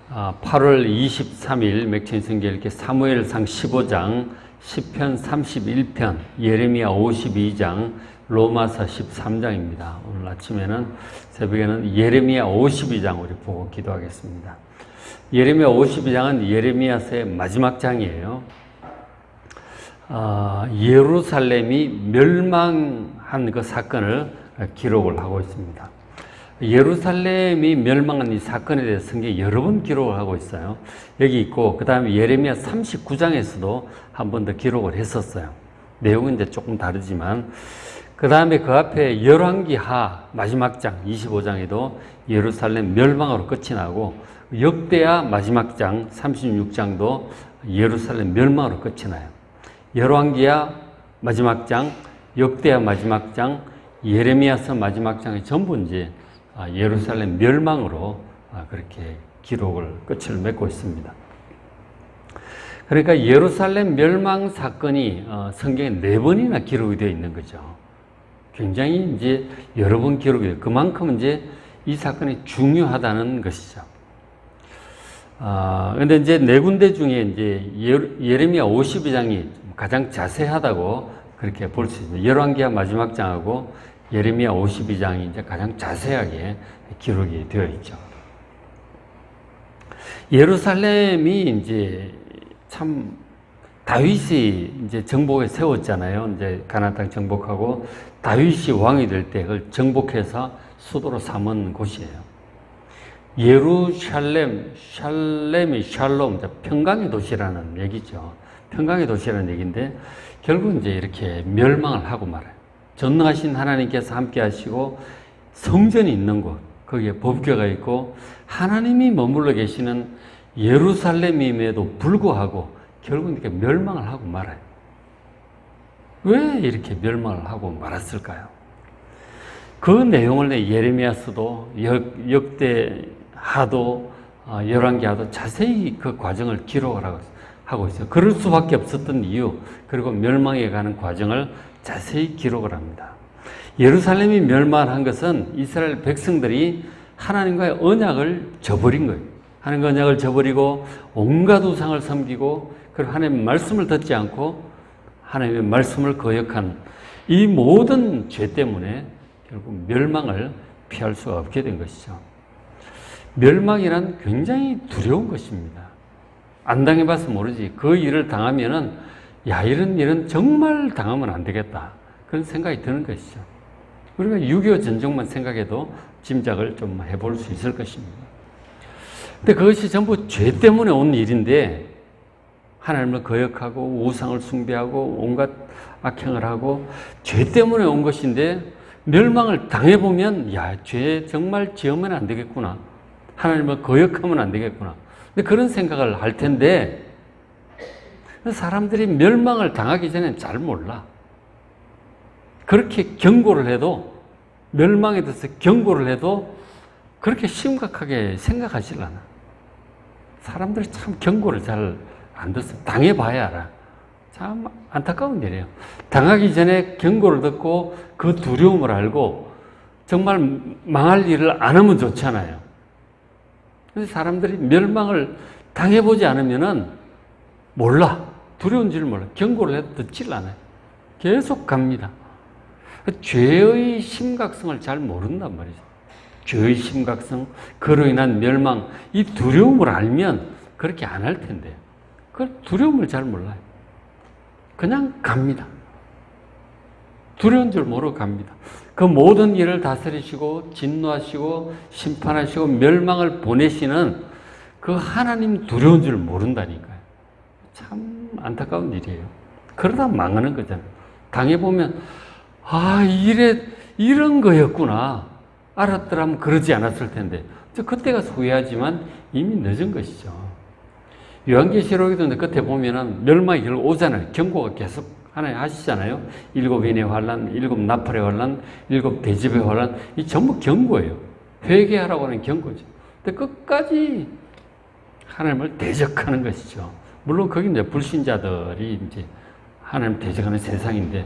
8월 23일 맥체인 성경 읽기 사무엘상 15장, 시편 31편, 예레미야 52장, 로마서 13장입니다. 오늘 아침에는 새벽에는 예레미야 52장 우리 보고 기도하겠습니다. 예레미야 52장은 예레미야서의 마지막 장이에요. 예루살렘이 멸망한 그 사건을 기록을 하고 있습니다. 예루살렘이 멸망한 이 사건에 대해서 성경이 여러 번 기록을 하고 있어요. 여기 있고, 그 다음에 예레미야 39장에서도 한 번 더 기록을 했었어요. 내용은 이제 조금 다르지만, 그 다음에 그 앞에 열왕기하 마지막 장 25장에도 예루살렘 멸망으로 끝이 나고, 역대하 마지막 장 36장도 예루살렘 멸망으로 끝이 나요. 열왕기하 마지막 장, 역대하 마지막 장, 예레미야서 마지막 장이 전부 이제 예루살렘 멸망으로 그렇게 기록을 끝을 맺고 있습니다. 그러니까 예루살렘 멸망 사건이 성경에 4번이나 기록이 되어 있는 거죠. 굉장히 이제 여러 번 기록이 돼요. 그만큼 이제 이 사건이 중요하다는 것이죠. 근데 이제 4군데 중에 이제 예레미야 52장이 가장 자세하다고 그렇게 볼 수 있습니다. 열왕기하 마지막 장하고 예레미야 52장이 이제 가장 자세하게 기록이 되어 있죠. 예루살렘이 이제 참 다윗이 이제 정복에 세웠잖아요. 이제 가나안 땅 정복하고 다윗이 왕이 될 때 그걸 정복해서 수도로 삼은 곳이에요. 예루살렘, 샬렘이 샬롬, 평강의 도시라는 얘기죠. 평강의 도시라는 얘기인데 결국 이제 이렇게 멸망을 하고 말아요. 전능하신 하나님께서 함께 하시고 성전이 있는 곳, 거기에 법궤가 있고 하나님이 머물러 계시는 예루살렘임에도 불구하고 결국 이렇게 멸망을 하고 말아요. 왜 이렇게 멸망을 하고 말았을까요? 그 내용을 예레미야서도 역대하도 열왕기하도 자세히 그 과정을 기록을 하고 있어요. 그럴 수밖에 없었던 이유, 그리고 멸망해 가는 과정을 자세히 기록을 합니다. 예루살렘이 멸망한 것은 이스라엘 백성들이 하나님과의 언약을 저버린 거예요. 하나님과 언약을 저버리고 온갖 우상을 섬기고 그리고 하나님의 말씀을 듣지 않고 하나님의 말씀을 거역한 이 모든 죄 때문에 결국 멸망을 피할 수가 없게 된 것이죠. 멸망이란 굉장히 두려운 것입니다. 안 당해봐서 모르지. 그 일을 당하면은 야, 이런 일은 정말 당하면 안 되겠다. 그런 생각이 드는 것이죠. 우리가 6.25 전쟁만 생각해도 짐작을 좀 해볼 수 있을 것입니다. 근데 그것이 전부 죄 때문에 온 일인데 하나님을 거역하고 우상을 숭배하고 온갖 악행을 하고 죄 때문에 온 것인데 멸망을 당해보면 야, 죄 정말 지으면 안 되겠구나. 하나님을 거역하면 안 되겠구나. 근데 그런 생각을 할 텐데 사람들이 멸망을 당하기 전엔 잘 몰라. 그렇게 경고를 해도 멸망에 대해서 경고를 해도 그렇게 심각하게 생각하질 않아. 사람들이 참 경고를 잘 안 듣어. 당해봐야 알아. 참 안타까운 일이에요. 당하기 전에 경고를 듣고 그 두려움을 알고 정말 망할 일을 안 하면 좋잖아요. 근데 사람들이 멸망을 당해보지 않으면은 몰라. 두려운 줄 몰라. 경고를 해도 듣질 않아요. 계속 갑니다. 죄의 심각성을 잘 모른단 말이죠. 죄의 심각성, 그로 인한 멸망, 이 두려움을 알면 그렇게 안 할 텐데. 그 두려움을 잘 몰라요. 그냥 갑니다. 두려운 줄 모르고 갑니다. 그 모든 일을 다스리시고 진노하시고 심판하시고 멸망을 보내시는 그 하나님 두려운 줄 모른다니까요. 참 안타까운 일이에요. 그러다 망하는 거잖아요. 당해보면 이런 거였구나. 알았더라면 그러지 않았을 텐데. 그때가 후회하지만 이미 늦은 것이죠. 요한계시록에도 끝에 보면은 멸망이 결국 오잖아요. 경고가 계속 하나님 하시잖아요. 7인의 환란, 7 나팔의 환란, 7 대접의 환란. 이 전부 경고예요. 회개하라고 하는 경고죠. 근데 끝까지 하나님을 대적하는 것이죠. 물론 거기 이제 불신자들이 이제 하나님 대적하는 세상인데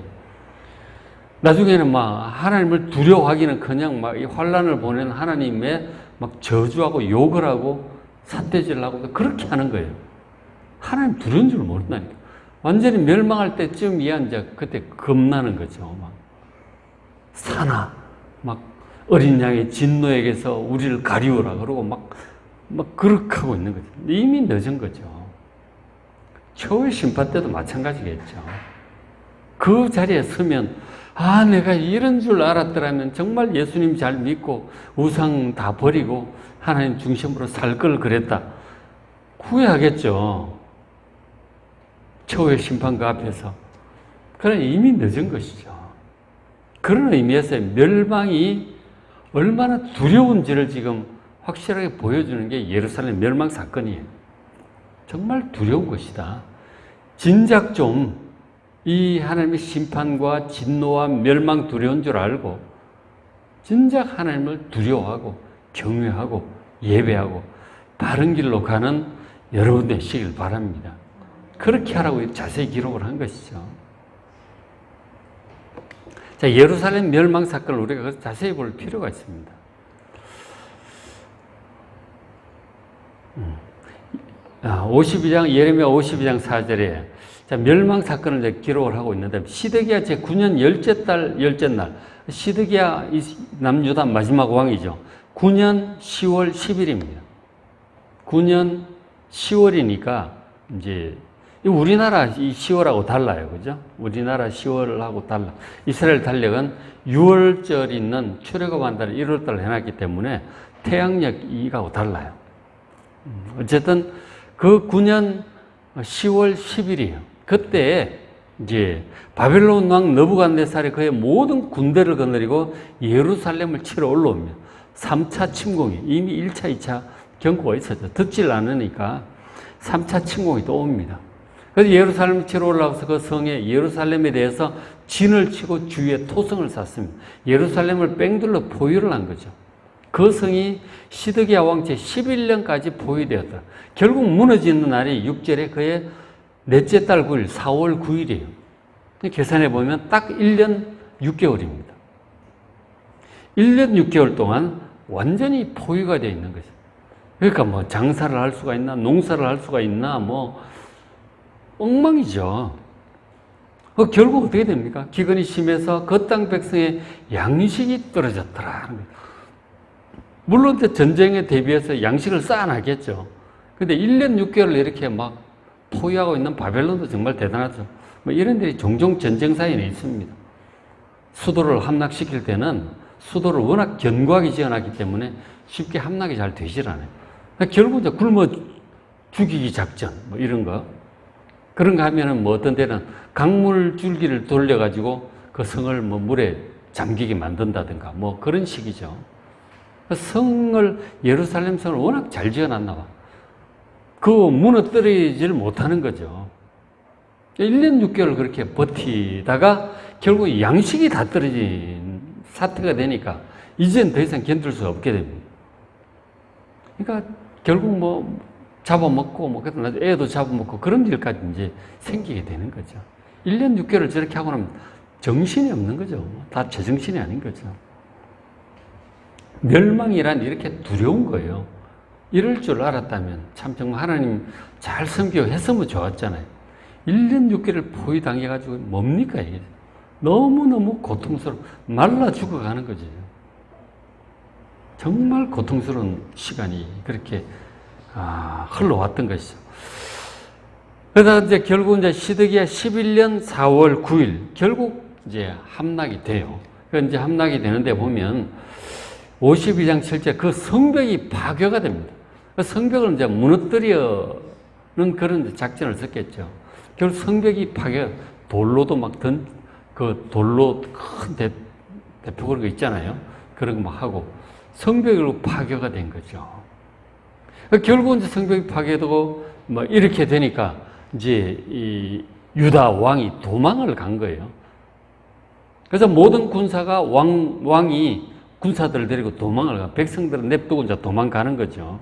나중에는 막 하나님을 두려워하기는 그냥 막 이 환란을 보내는 하나님의 막 저주하고 욕을 하고 삿대질을 하고 그렇게 하는 거예요. 하나님 두려운 줄 모른다니까. 완전히 멸망할 때쯤이야 이제 그때 겁나는 거죠. 막 사나 막 어린 양의 진노에게서 우리를 가리우라 그러고 막 그렇게 하고 있는 거죠. 이미 늦은 거죠. 최후의 심판 때도 마찬가지겠죠. 그 자리에 서면 내가 이런 줄 알았더라면 정말 예수님 잘 믿고 우상 다 버리고 하나님 중심으로 살 걸 그랬다. 후회하겠죠. 최후의 심판 그 앞에서. 그러나 이미 늦은 것이죠. 그런 의미에서 멸망이 얼마나 두려운지를 지금 확실하게 보여주는 게 예루살렘 멸망 사건이에요. 정말 두려운 것이다. 진작 좀 이 하나님의 심판과 진노와 멸망 두려운 줄 알고 진작 하나님을 두려워하고 경외하고 예배하고 바른 길로 가는 여러분 되시길 바랍니다. 그렇게 하라고 자세히 기록을 한 것이죠. 자, 예루살렘 멸망 사건을 우리가 자세히 볼 필요가 있습니다. 52장, 예레미야 52장 4절에 자, 멸망 사건을 이제 기록을 하고 있는데, 시드기야 제9년 열째 날, 시드기야 남유다 마지막 왕이죠. 9년 10월 10일입니다. 9년 10월이니까, 이제, 우리나라 이 10월하고 달라요. 그죠? 우리나라 10월하고 달라. 이스라엘 달력은 6월절 있는 출애굽한 달을 1월달로 해놨기 때문에 태양력 이하고 달라요. 어쨌든 그 9년 10월 10일이에요. 그때 이제 바벨론 왕 느부갓네살이 그의 모든 군대를 거느리고 예루살렘을 치러 올라옵니다. 3차 침공이 이미 1차, 2차 경고가 있었죠. 듣질 않으니까 3차 침공이 또 옵니다. 그래서 예루살렘을 치러 올라와서 그 성에 예루살렘에 대해서 진을 치고 주위에 토성을 쌓습니다. 예루살렘을 뺑둘러 포위를 한 거죠. 그 성이 시드기야 왕 제11년까지 포위되었다. 결국 무너지는 날이 6절에 그의 넷째 달 9일, 4월 9일이에요. 계산해 보면 딱 1년 6개월입니다. 1년 6개월 동안 완전히 포위가 되어 있는 거죠. 그러니까 뭐 장사를 할 수가 있나, 농사를 할 수가 있나, 뭐 엉망이죠. 결국 어떻게 됩니까? 기근이 심해서 그 땅 백성의 양식이 떨어졌더라. 물론 전쟁에 대비해서 양식을 쌓아나겠죠. 근데 1년 6개월 이렇게 막 포위하고 있는 바벨론도 정말 대단하죠. 뭐 이런 일이 종종 전쟁사에는 있습니다. 수도를 함락시킬 때는 수도를 워낙 견고하게 지어놨기 때문에 쉽게 함락이 잘 되질 않아요. 결국 이제 굶어 죽이기 작전, 뭐 이런 거. 그런 거 하면은 뭐 어떤 때는 강물 줄기를 돌려가지고 그 성을 뭐 물에 잠기게 만든다든가 뭐 그런 식이죠. 성을, 예루살렘 성을 워낙 잘 지어놨나 봐. 그거 무너뜨리지를 못하는 거죠. 1년 6개월 그렇게 버티다가 결국 양식이 다 떨어진 사태가 되니까 이젠 더 이상 견딜 수 없게 됩니다. 그러니까 결국 뭐 잡아먹고 뭐 애도 잡아먹고 그런 일까지 이제 생기게 되는 거죠. 1년 6개월을 저렇게 하고 나면 정신이 없는 거죠. 다 제정신이 아닌 거죠. 멸망이란 이렇게 두려운 거예요. 이럴 줄 알았다면 참 정말 하나님 잘 섬겨했으면 좋았잖아요. 1년 6개월을 포위당해가지고 뭡니까 이게. 너무너무 고통스러워. 말라 죽어가는 거죠. 정말 고통스러운 시간이 그렇게 흘러왔던 것이죠. 그러다 이제 결국 이제 시드기야 11년 4월 9일 결국 이제 함락이 돼요. 그 이제 함락이 되는데 보면 52장 7절 그 성벽이 파괴가 됩니다. 그 성벽을 이제 무너뜨리는 그런 작전을 썼겠죠. 결국 성벽이 파괴, 돌로도 막 그 돌로 큰 대표 그런 거 있잖아요. 그런 거 막 하고 성벽으로 파괴가 된 거죠. 결국 이제 성벽이 파괴되고 뭐 이렇게 되니까 이제 이 유다 왕이 도망을 간 거예요. 그래서 모든 군사가 왕이 군사들을 데리고 도망을 가. 백성들은 냅두고 이제 도망가는 거죠.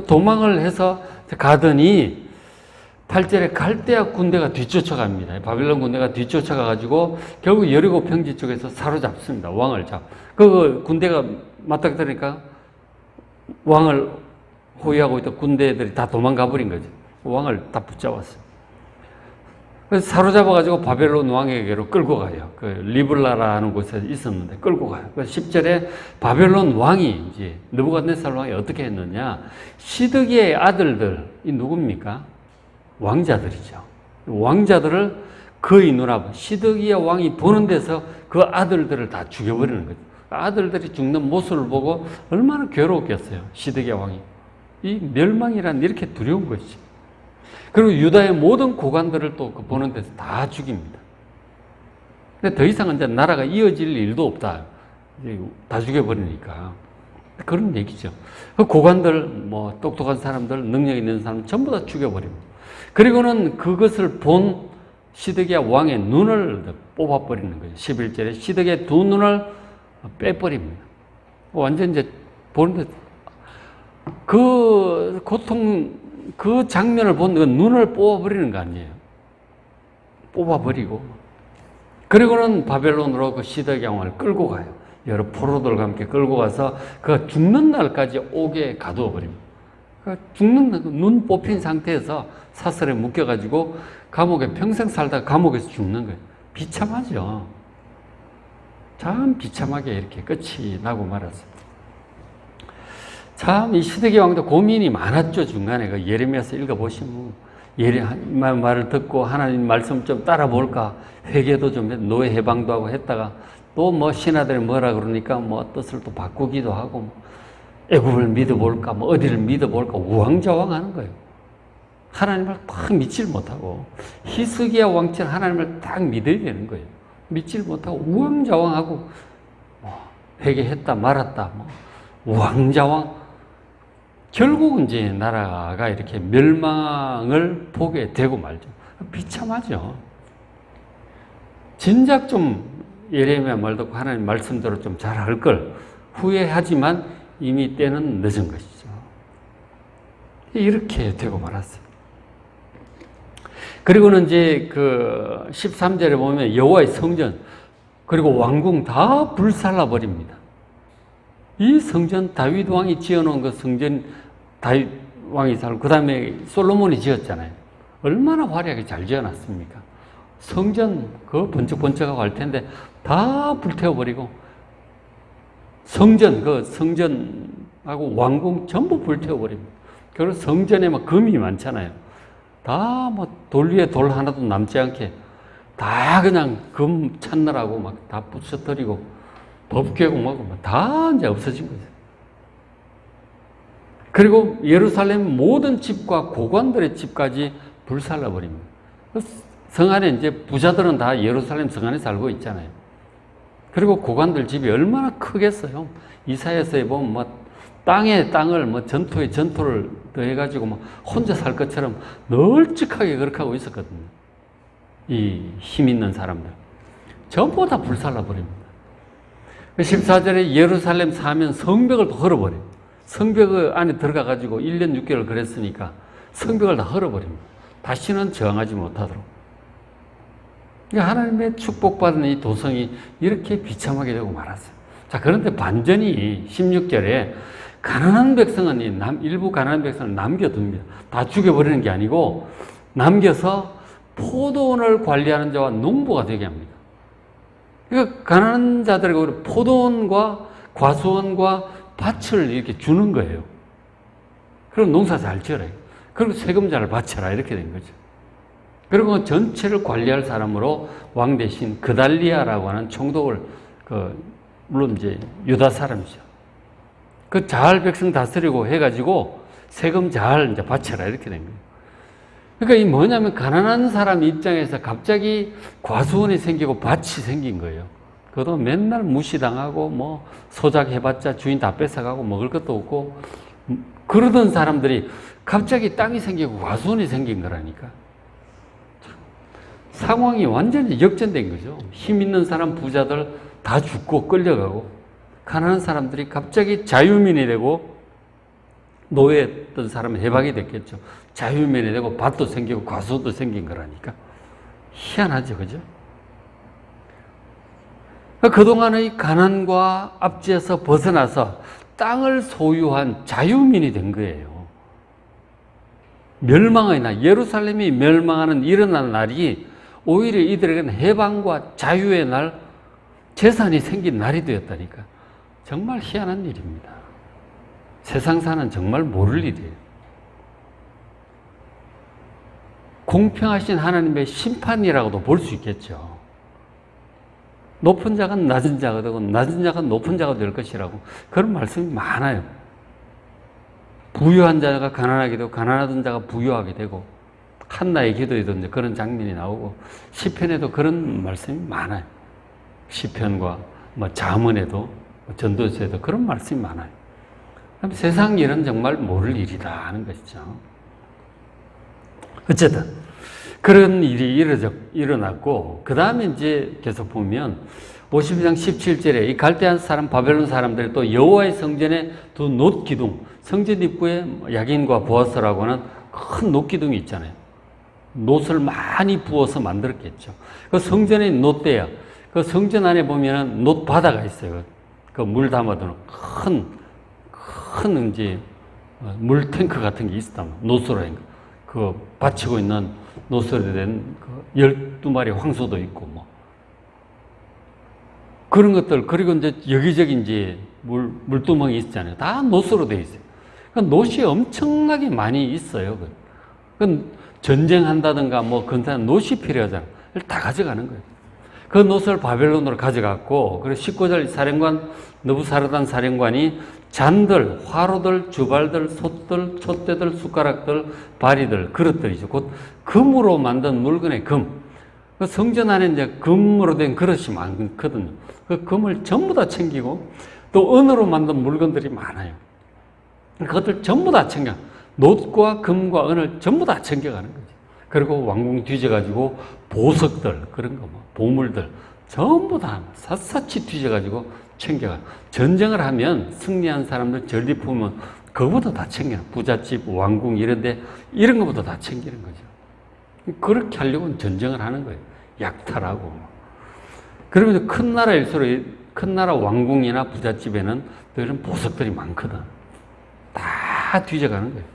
도망을 해서 가더니 8절에 갈대아 군대가 뒤쫓아갑니다. 바빌론 군대가 뒤쫓아가가지고 결국 여리고 평지 쪽에서 사로잡습니다. 왕을 그 군대가 맞닥뜨리니까 왕을 호위하고 있던 군대들이 다 도망가 버린 거죠. 왕을 다 붙잡았어요. 그래서 사로잡아가지고 바벨론 왕에게로 끌고 가요. 그 리블라라는 곳에 있었는데 끌고 가요. 그 10절에 바벨론 왕이 이제 느부갓네살 왕이 어떻게 했느냐? 시드기의 아들들이 누굽니까? 왕자들이죠. 왕자들을 거의 눈앞 시드기야 왕이 보는 데서 그 아들들을 다 죽여버리는 거죠. 아들들이 죽는 모습을 보고 얼마나 괴로웠겠어요. 시드기야 왕이. 이 멸망이란 이렇게 두려운 것이죠. 그리고 유다의 모든 고관들을 또 보는 데서 다 죽입니다. 근데 더 이상 이제 나라가 이어질 일도 없다. 다 죽여버리니까. 그런 얘기죠. 그 고관들, 뭐, 똑똑한 사람들, 능력 있는 사람 전부 다 죽여버립니다. 그리고는 그것을 본 시드기야 왕의 눈을 뽑아버리는 거예요. 11절에 시드기야 두 눈을 빼버립니다. 완전 이제 보는데 그 고통, 그 장면을 본 그 눈을 뽑아버리는 거 아니에요. 뽑아버리고. 그리고는 바벨론으로 그 시드기야 왕을 끌고 가요. 여러 포로들과 함께 끌고 가서 그 죽는 날까지 옥에 가두어 버립니다. 그 죽는 날, 눈 뽑힌 상태에서 사슬에 묶여가지고 감옥에 평생 살다가 감옥에서 죽는 거예요. 비참하죠. 참 비참하게 이렇게 끝이 나고 말았어요. 참 이 시드기야 왕도 고민이 많았죠. 중간에 그 예레미야서 읽어보시면 예레미야 말을 듣고 하나님 말씀 좀 따라볼까 회개도 좀 노예 해방도 하고 했다가 또 뭐 신하들이 뭐라 그러니까 뭐 뜻을 또 바꾸기도 하고 뭐 애굽을 믿어볼까 뭐 어디를 믿어볼까 우왕좌왕하는 거예요. 하나님을 딱 믿질 못하고 히스기야 왕처럼 하나님을 딱 믿어야 되는 거예요. 믿질 못하고 우왕좌왕하고 뭐 회개했다 말았다 뭐 우왕좌왕. 결국은 이제 나라가 이렇게 멸망을 보게 되고 말죠. 비참하죠. 진작 좀 예레미야 말 듣고 하나님 말씀대로 좀 잘할 걸 후회하지만 이미 때는 늦은 것이죠. 이렇게 되고 말았어요. 그리고는 이제 그 13절에 보면 여호와의 성전 그리고 왕궁 다 불살라 버립니다. 이 성전 다윗 왕이 지어놓은 그 성전 다윗 왕이 살고 그 다음에 솔로몬이 지었잖아요. 얼마나 화려하게 잘 지어놨습니까? 성전 그거 번쩍번쩍하고 할 텐데 다 불태워버리고 성전 그 성전하고 왕궁 전부 불태워버립니다. 그리고 성전에 막 금이 많잖아요. 다 뭐 돌 위에 돌 하나도 남지 않게 다 그냥 금 찾느라고 막 다 부셔뜨리고 법궤고 뭐고 다 이제 없어진 거죠. 그리고 예루살렘 모든 집과 고관들의 집까지 불살라버립니다. 성 안에 이제 부자들은 다 예루살렘 성 안에 살고 있잖아요. 그리고 고관들 집이 얼마나 크겠어요. 이사야서에 보면 뭐 땅에 땅을 뭐 전토에 전토를 더해가지고 뭐 혼자 살 것처럼 널찍하게 그렇게 하고 있었거든요. 이 힘 있는 사람들. 전부 다 불살라버립니다. 14절에 예루살렘 사면 성벽을 또 헐어버려요. 성벽 안에 들어가가지고 1년 6개월 그랬으니까 성벽을 다 헐어버립니다. 다시는 저항하지 못하도록. 그러니까 하나님의 축복받은 이 도성이 이렇게 비참하게 되고 말았어요. 자, 그런데 반전이 16절에 가난한 백성은 일부 가난한 백성을 남겨둡니다. 다 죽여버리는 게 아니고 남겨서 포도원을 관리하는 자와 농부가 되게 합니다. 그러니까 가난한 자들에게 포도원과 과수원과 밭을 이렇게 주는 거예요. 그럼 농사 잘 지어라. 그리고 세금 잘 바쳐라. 이렇게 된 거죠. 그리고 전체를 관리할 사람으로 왕 대신 그달리아라고 하는 총독을 물론 이제 유다 사람이죠. 그 잘 백성 다스리고 해가지고 세금 잘 이제 바쳐라. 이렇게 된 거예요. 그러니까 이 뭐냐면 가난한 사람 입장에서 갑자기 과수원이 생기고 밭이 생긴 거예요. 그것도 맨날 무시당하고 뭐 소작해봤자 주인 다 뺏어가고 먹을 것도 없고 그러던 사람들이 갑자기 땅이 생기고 과수원이 생긴 거라니까. 상황이 완전히 역전된 거죠. 힘 있는 사람 부자들 다 죽고 끌려가고 가난한 사람들이 갑자기 자유민이 되고 노예했던 사람은 해방이 됐겠죠. 자유민이 되고 밭도 생기고 과수원도 생긴 거라니까. 희한하죠. 그죠? 그동안의 가난과 압제에서 벗어나서 땅을 소유한 자유민이 된 거예요. 멸망의 예루살렘이 멸망하는 일어나는 날이 오히려 이들에게는 해방과 자유의 날, 재산이 생긴 날이 되었다니까. 정말 희한한 일입니다. 세상사는 정말 모를 일이에요. 공평하신 하나님의 심판이라고도 볼 수 있겠죠. 높은 자가 낮은 자가 되고 낮은 자가 높은 자가 될 것이라고 그런 말씀이 많아요. 부유한 자가 가난하게 되고 가난하던 자가 부유하게 되고 한나의 기도에도 이제 그런 장면이 나오고 시편에도 그런 말씀이 많아요. 시편과 잠언에도 전도서에도 그런 말씀이 많아요. 그럼 세상 일은 정말 모를 일이다 하는 것이죠. 어쨌든 그런 일이 일어났고 그 다음에 이제 계속 보면 52장 17절에 이 갈대아 사람 바벨론 사람들이 또 여호와의 성전에 두 놋기둥, 성전 입구에 야긴과 보아스라고 하는 큰 놋기둥이 있잖아요. 놋을 많이 부어서 만들었겠죠. 그 성전의 놋대야. 그 성전 안에 보면은 놋 바다가 있어요. 그 물 담아두는 큰 이제 물 탱크 같은 게 있었다. 놋으로 한 거. 그 받치고 있는 놋으로 된 12마리 황소도 있고 뭐. 그런 것들, 그리고 이제 여기저기 이제 물두멍이 있잖아요. 다 놋으로 되어 있어요. 그러니까 놋이 엄청나게 많이 있어요. 그 전쟁한다든가 뭐 건사는 놋이 필요하잖아요. 다 가져가는 거예요. 그 놋을 바벨론으로 가져갔고, 그리고 19절 사령관, 느부사르단 사령관이 잔들, 화로들, 주발들, 솥들, 촛대들, 숟가락들, 바리들, 그릇들이죠. 곧 금으로 만든 물건의 금. 그 성전 안에 이제 금으로 된 그릇이 많거든요. 그 금을 전부 다 챙기고 또 은으로 만든 물건들이 많아요. 그것들 전부 다 챙겨. 놋과 금과 은을 전부 다 챙겨가는 거죠. 그리고 왕궁 뒤져가지고 보석들, 그런 거 뭐, 보물들 전부 다 샅샅이 뒤져가지고 챙겨가. 전쟁을 하면 승리한 사람들 전리품은 그거보다 다 챙겨. 부잣집, 왕궁 이런데 이런 것보다 다 챙기는 거죠. 그렇게 하려고 전쟁을 하는 거예요. 약탈하고. 그러면서 큰 나라일수록 큰 나라 왕궁이나 부잣집에는 또 이런 보석들이 많거든. 다 뒤져가는 거예요.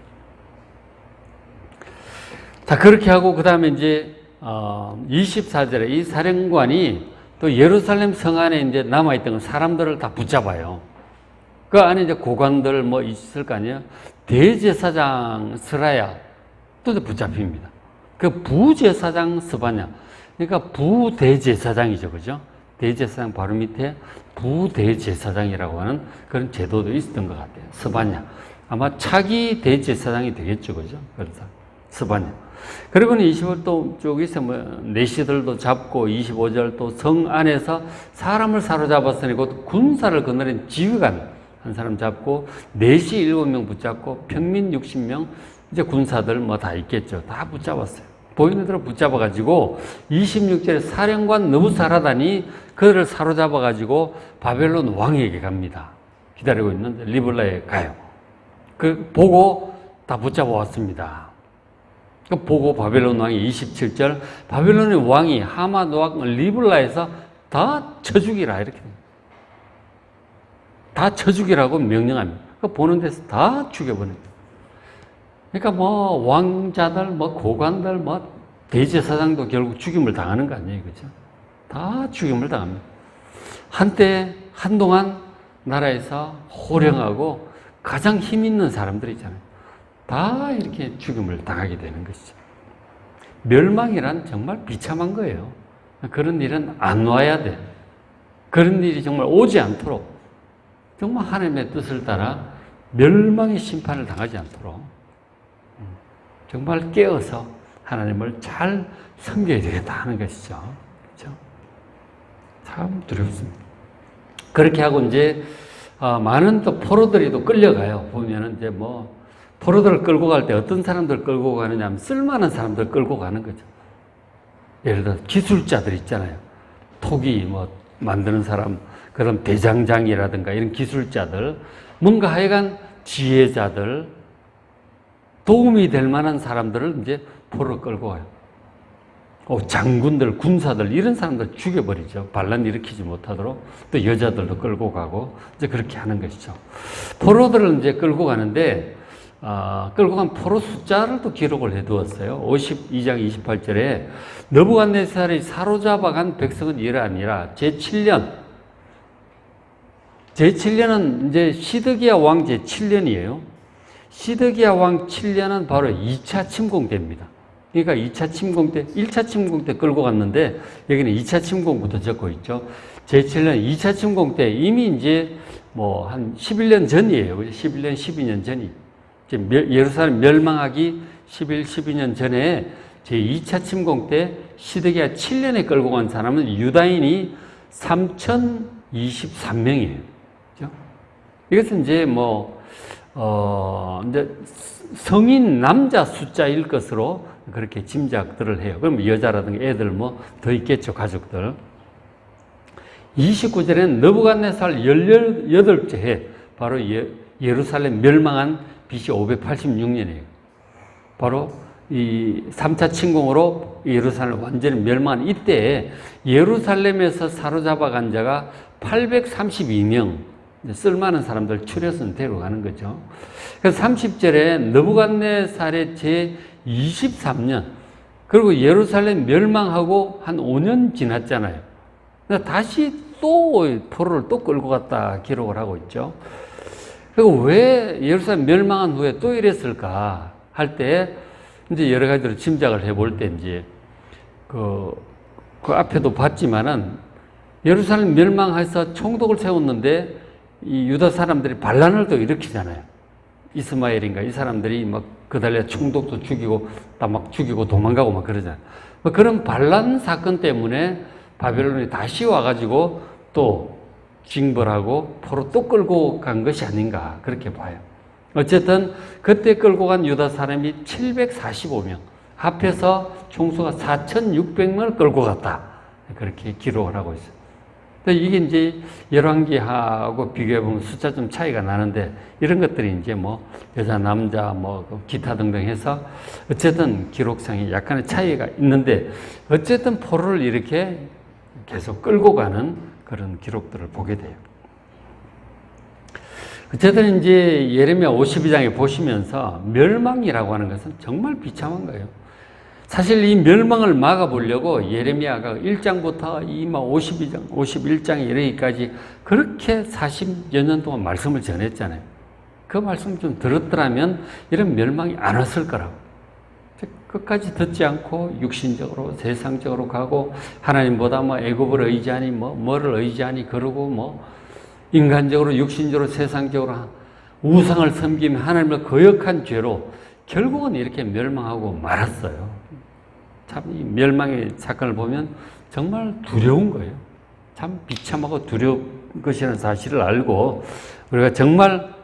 자, 그렇게 하고, 그 다음에 이제, 24절에 이 사령관이 또 예루살렘 성 안에 이제 남아있던 사람들을 다 붙잡아요. 그 안에 이제 고관들 뭐 있을 거 아니에요? 대제사장 스라야 또 붙잡힙니다. 그 부제사장 스바냐. 그러니까 부대제사장이죠. 그죠? 대제사장 바로 밑에 부대제사장이라고 하는 그런 제도도 있었던 것 같아요. 스바냐. 아마 차기 대제사장이 되겠죠. 그죠? 그래서 스바냐. 그리고는 25절 또 쪽에서 뭐 내시들도 잡고 25절 또 성 안에서 사람을 사로잡았으니 곧 군사를 거느린 지휘관 한 사람 잡고 내시 7명 붙잡고 평민 60명 이제 군사들 뭐 다 있겠죠. 다 붙잡았어요. 보이는 대로 붙잡아가지고 26절에 사령관 느부사라단이 그들을 사로잡아가지고 바벨론 왕에게 갑니다. 기다리고 있는 리블라에 가요. 그 보고 다 붙잡아왔습니다. 그 보고 바벨론 왕이 27절 바벨론의 왕이 하맛 왕 리블라에서 다 쳐 죽이라 이렇게 다 쳐 죽이라고 명령합니다. 그 보는 데서 다 죽여버립니다. 그러니까 뭐 왕자들 뭐 고관들 뭐 대제사장도 결국 죽임을 당하는 거 아니에요. 그죠? 다 죽임을 당합니다. 한동안 나라에서 호령하고 가장 힘 있는 사람들 있잖아요. 다 이렇게 죽임을 당하게 되는 것이죠. 멸망이란 정말 비참한 거예요. 그런 일은 안 와야 돼. 그런 일이 정말 오지 않도록 정말 하나님의 뜻을 따라 멸망의 심판을 당하지 않도록 정말 깨어서 하나님을 잘 섬겨야 되겠다 하는 것이죠. 그렇죠? 참 두렵습니다. 그렇게 하고 이제 많은 또 포로들이 또 끌려가요. 보면은 이제 뭐 포로들을 끌고 갈 때 어떤 사람들 끌고 가느냐 하면 쓸만한 사람들 끌고 가는 거죠. 예를 들어 기술자들 있잖아요. 토기 뭐 만드는 사람, 그런 대장장이라든가 이런 기술자들, 뭔가 하여간 지혜자들, 도움이 될 만한 사람들을 이제 포로 끌고 가요. 장군들, 군사들 이런 사람들 죽여버리죠. 반란 일으키지 못하도록. 또 여자들도 끌고 가고 이제 그렇게 하는 것이죠. 포로들을 이제 끌고 가는데 끌고 간 포로 숫자를 또 기록을 해두었어요. 52장 28절에 느부갓네살이 사로잡아간 백성은 이러하니라. 제7년은 이제 시드기야 왕 제7년이에요. 시드기야 왕 7년은 바로 2차 침공 때입니다. 그러니까 2차 침공 때, 1차 침공 때 끌고 갔는데 여기는 2차 침공부터 적고 있죠. 제7년 2차 침공 때 이미 이제 뭐 한 11년 전이에요. 11년, 12년 전이. 예루살렘 멸망하기 11, 12년 전에 제2차 침공 때 시드기야 7년에 끌고 간 사람은 유다인이 3,023명이에요. 그죠? 이것은 이제 이제 성인 남자 숫자일 것으로 그렇게 짐작들을 해요. 그럼 여자라든가 애들 더 있겠죠, 가족들. 29절에는 느부갓네살 18째 해, 바로 예루살렘 멸망한 BC 586년이에요. 바로 이 3차 침공으로 예루살렘 완전히 멸망한 이때에 예루살렘에서 사로잡아 간 자가 832명, 쓸만한 사람들 추려서 데려가는 거죠. 그래서 30절에 느부갓네살의 제23년, 그리고 예루살렘 멸망하고 한 5년 지났잖아요. 다시 또 포로를 또 끌고 갔다 기록을 하고 있죠. 그리고 왜 예루살렘 멸망한 후에 또 이랬을까 할 때 이제 여러 가지로 짐작을 해볼 때 이제 그 앞에도 봤지만은 예루살렘 멸망해서 총독을 세웠는데 이 유다 사람들이 반란을 또 일으키잖아요. 이스마엘인가 이 사람들이 막 그달려 총독도 죽이고 막 죽이고 도망가고 막 그러잖아요. 그런 반란 사건 때문에 바벨론이 다시 와가지고 또 징벌하고 포로 또 끌고 간 것이 아닌가 그렇게 봐요. 어쨌든 그때 끌고 간 유다 사람이 745명, 합해서 총수가 4,600명을 끌고 갔다 그렇게 기록을 하고 있어요. 이게 이제 열왕기하고 비교해보면 숫자 좀 차이가 나는데 이런 것들이 이제 여자, 남자, 기타 등등 해서 어쨌든 기록상에 약간의 차이가 있는데 어쨌든 포로를 이렇게 계속 끌고 가는 그런 기록들을 보게 돼요. 어쨌든 이제 예레미야 52장에 보시면서 멸망이라고 하는 것은 정말 비참한 거예요. 사실 이 멸망을 막아보려고 예레미야가 1장부터 52장, 51장에 이르기까지 그렇게 40여 년 동안 말씀을 전했잖아요. 그 말씀을 좀 들었더라면 이런 멸망이 안 왔을 거라고. 끝까지 듣지 않고 육신적으로 세상적으로 가고 하나님보다 애굽을 의지하니 뭐를 의지하니 그러고 인간적으로 육신적으로 세상적으로 우상을 섬기며 하나님을 거역한 죄로 결국은 이렇게 멸망하고 말았어요. 참 이 멸망의 사건을 보면 정말 두려운 거예요. 참 비참하고 두려운 것이라는 사실을 알고 우리가 정말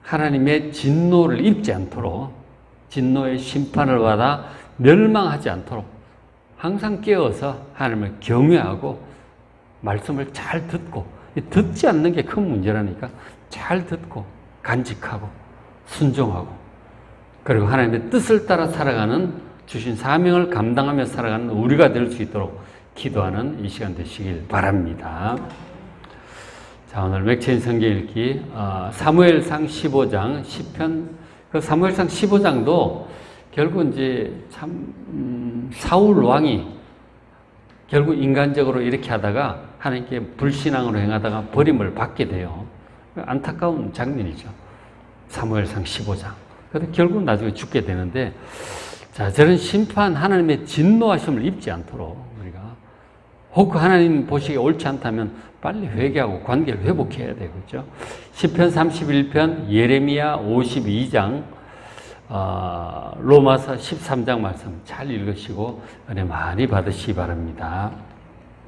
하나님의 진노를 입지 않도록 진노의 심판을 받아 멸망하지 않도록 항상 깨어서 하나님을 경외하고 말씀을 잘 듣고 듣지 않는 게 큰 문제라니까 잘 듣고 간직하고 순종하고 그리고 하나님의 뜻을 따라 살아가는 주신 사명을 감당하며 살아가는 우리가 될 수 있도록 기도하는 이 시간 되시길 바랍니다. 자, 오늘 맥체인 성경 읽기 사무엘상 15장 시편 사무엘상 15장도 결국 이제 참 사울 왕이 결국 인간적으로 이렇게 하다가 하나님께 불신앙으로 행하다가 버림을 받게 돼요. 안타까운 장면이죠. 사무엘상 15장. 그래서 결국 나중에 죽게 되는데 자, 저런 심판 하나님의 진노하심을 입지 않도록 우리가 혹 하나님 보시기에 옳지 않다면 빨리 회개하고 관계를 회복해야 되고 그렇죠? 시편 31편, 예레미야 52장, 로마서 13장 말씀 잘 읽으시고 은혜 많이 받으시기 바랍니다.